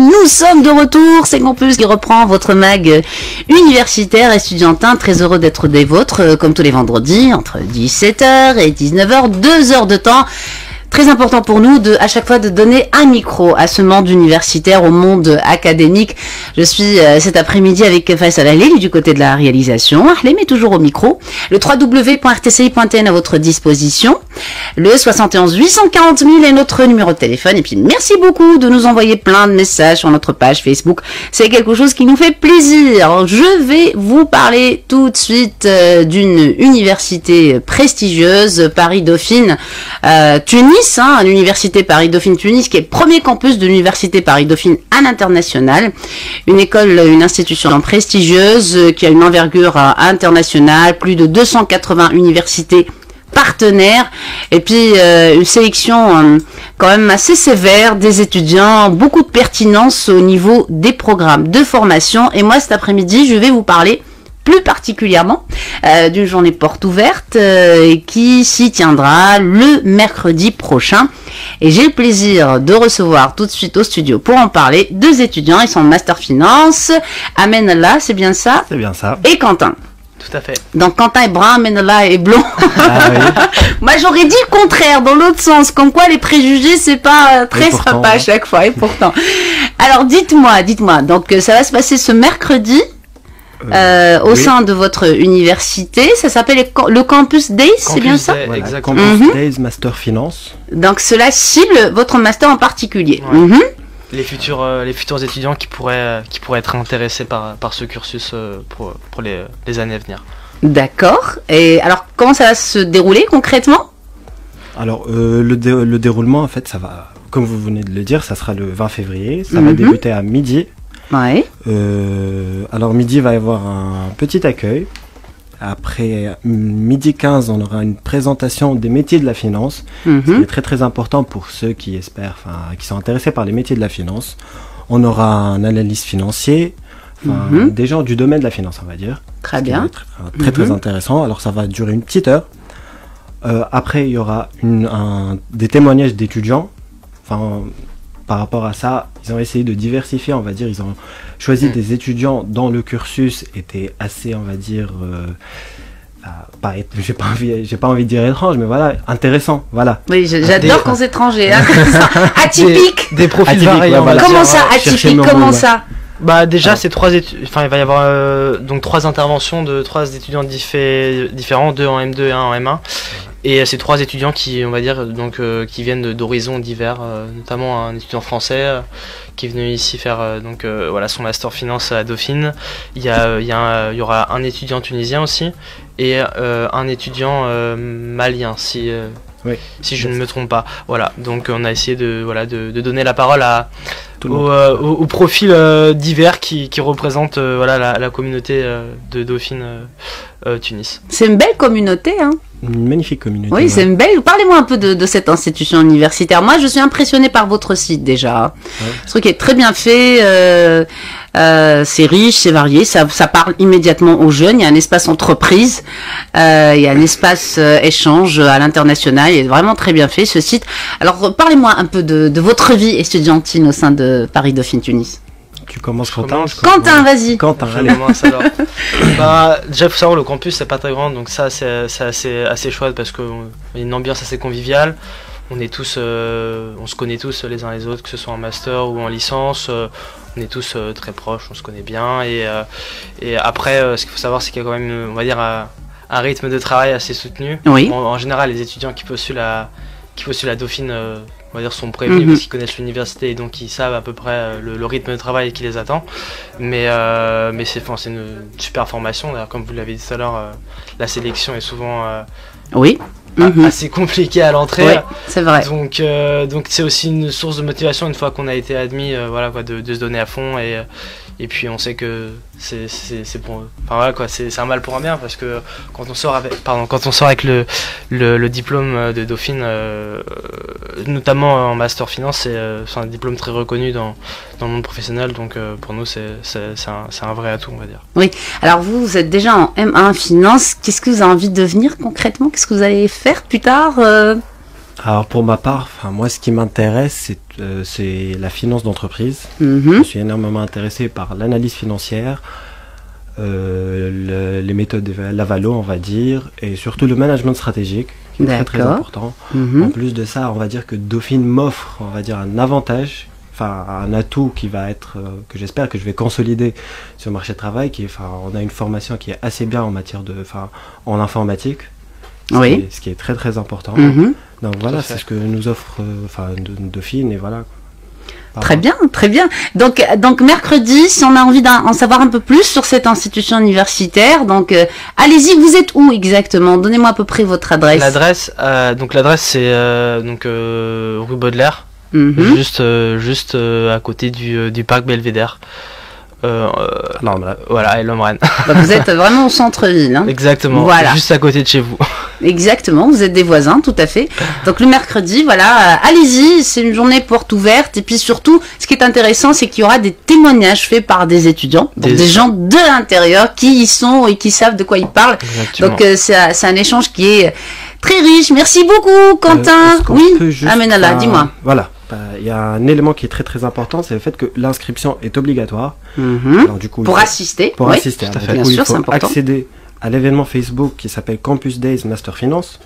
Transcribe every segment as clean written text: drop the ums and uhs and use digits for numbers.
nous sommes de retour. C'est Campus qui reprend votre mag universitaire et estudiantin. Très heureux d'être des vôtres, comme tous les vendredis, entre 17h et 19h, 2 heures de temps. Très important pour nous à chaque fois de donner un micro à ce monde universitaire, au monde académique. Je suis cet après-midi avec Faisal Halil du côté de la réalisation. Ahlem est toujours au micro. Le www.rtci.tn à votre disposition. Le 71 840 000 est notre numéro de téléphone. Et puis merci beaucoup de nous envoyer plein de messages sur notre page Facebook. C'est quelque chose qui nous fait plaisir. Je vais vous parler tout de suite d'une université prestigieuse, Paris-Dauphine, Tunis. L'université Paris-Dauphine Tunis, qui est le premier campus de l'université Paris-Dauphine à l'international. Une école, une institution prestigieuse qui a une envergure internationale, plus de 280 universités partenaires, et puis une sélection quand même assez sévère des étudiants, beaucoup de pertinence au niveau des programmes de formation. Et moi, cet après-midi, je vais vous parler plus particulièrement d'une journée porte ouverte qui s'y tiendra le mercredi prochain. Et j'ai le plaisir de recevoir tout de suite au studio pour en parler 2 étudiants. Ils sont en Master Finance. Amenallah, c'est bien ça? C'est bien ça. Et Quentin. Tout à fait. Donc Quentin est brun, Amenallah est blond. Ah, oui. Moi j'aurais dit le contraire, dans l'autre sens. Comme quoi les préjugés c'est pas très sympa à chaque fois. Et pourtant. Alors dites-moi. Donc ça va se passer ce mercredi. Au sein de votre université, ça s'appelle le Campus Days, c'est bien ça? Voilà, exactement. Campus Days Master Finance. Donc cela cible votre master en particulier. Ouais. Les futurs étudiants qui pourraient être intéressés par ce cursus pour les années à venir. D'accord. Et alors comment ça va se dérouler concrètement? Alors le déroulement en fait ça va, comme vous venez de le dire, ça sera le 20 février, ça va débuter à midi. Ouais. Alors midi va y avoir un petit accueil. Après midi 15, on aura une présentation des métiers de la finance, ce qui est très très important pour ceux qui espèrent, qui sont intéressés par les métiers de la finance. On aura un analyste financier, des gens du domaine de la finance, on va dire. Très bien. Très très intéressant. Alors ça va durer une petite heure. Après il y aura des témoignages d'étudiants. Par rapport à ça, ils ont essayé de diversifier, on va dire. Ils ont choisi des étudiants dont le cursus était assez, on va dire, j'ai pas envie de dire étrange, mais voilà, intéressant, voilà. Oui, j'adore quand c'est étranger, atypique. Des profils variés. Ouais, voilà. Comment ça, atypique? Comment ça? Bah déjà c'est 3 études, il va y avoir donc 3 interventions de 3 étudiants différents, 2 en M2 et 1 en M1. Et ces 3 étudiants qui, on va dire, donc qui viennent d'horizons divers, notamment un étudiant français qui est venu ici faire son master finance à Dauphine. Il y aura un étudiant tunisien aussi et un étudiant malien si je ne me trompe pas. Voilà, donc on a essayé de donner la parole aux profils divers qui représentent la communauté de Dauphine Tunis. C'est une belle communauté, hein. Une magnifique communauté. Oui, c'est une belle. Parlez-moi un peu de cette institution universitaire. Moi, je suis impressionnée par votre site déjà. Ce truc est très bien fait. C'est riche, c'est varié. Ça parle immédiatement aux jeunes. Il y a un espace entreprise. Il y a un espace échange à l'international. Il est vraiment très bien fait ce site. Alors, parlez-moi un peu de votre vie estudiantine au sein de Paris-Dauphine Tunis. Tu commences, Quentin? Quentin, vas-y. Quentin, allez. Déjà, il faut savoir, le campus, c'est pas très grand, donc ça, c'est assez chouette parce qu'il y a une ambiance assez conviviale. On se connaît tous les uns les autres, que ce soit en master ou en licence. On est tous très proches, on se connaît bien. Et après, ce qu'il faut savoir, c'est qu'il y a quand même, on va dire, un rythme de travail assez soutenu. Oui. En général, les étudiants qui postulent à Dauphine, on va dire, sont prévenus parce qu'ils connaissent l'université et donc ils savent à peu près le rythme de travail qui les attend. Mais c'est une super formation. D'ailleurs, comme vous l'avez dit tout à l'heure, la sélection est souvent assez compliquée à l'entrée. Oui, c'est vrai. Donc c'est aussi une source de motivation une fois qu'on a été admis, de se donner à fond et puis on sait que c'est pour, c'est un mal pour un bien parce que quand on sort avec le diplôme de Dauphine, notamment en master finance, c'est un diplôme très reconnu dans le monde professionnel, donc pour nous c'est un vrai atout, on va dire. Oui, alors vous êtes déjà en M1 finance, qu'est-ce que vous avez envie de devenir concrètement? Qu'est-ce que vous allez faire plus tard? Alors pour ma part, moi ce qui m'intéresse c'est la finance d'entreprise. Je suis énormément intéressé par l'analyse financière, les méthodes de la valo, on va dire, et surtout le management stratégique, qui est très important. En plus de ça, on va dire que Dauphine m'offre, on va dire, un avantage, enfin un atout qui va être, que j'espère que je vais consolider sur le marché du travail, qui est, on a une formation qui est assez bien en matière de, en informatique, ce qui est très très important. Donc voilà, c'est ce que nous offre Dauphine, et voilà. Très bien, très bien. Donc mercredi, si on a envie d'en savoir un peu plus sur cette institution universitaire, donc allez-y. Vous êtes où exactement? Donnez-moi à peu près votre adresse. L'adresse c'est rue Baudelaire, juste à côté du parc Belvédère. Voilà, et Lomren. Vous êtes vraiment au centre-ville. Hein. Exactement, voilà. Juste à côté de chez vous. Exactement, vous êtes des voisins, tout à fait. Donc le mercredi, voilà, allez-y, c'est une journée porte ouverte. Et puis surtout, ce qui est intéressant, c'est qu'il y aura des témoignages faits par des étudiants, donc des gens de l'intérieur qui y sont et qui savent de quoi ils parlent. Exactement. Donc c'est un échange qui est très riche. Merci beaucoup, Quentin. Oui, Amenala, dis-moi. Voilà. Il y a un élément qui est très très important, c'est le fait que l'inscription est obligatoire. Alors, du coup, pour assister. Pour assister. Tout à fait. Bien sûr, c'est important. Accéder à l'événement Facebook qui s'appelle Campus Days Master Finance.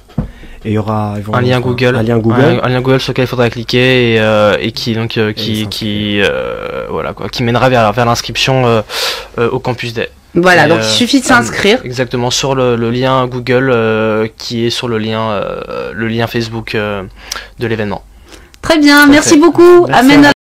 Et il y aura un lien Google. Un lien Google sur lequel il faudra cliquer et qui mènera vers l'inscription au Campus Day. Voilà, donc il suffit de s'inscrire. Exactement, sur le lien Google qui est sur le lien Facebook de l'événement. Très bien, merci beaucoup. Amen.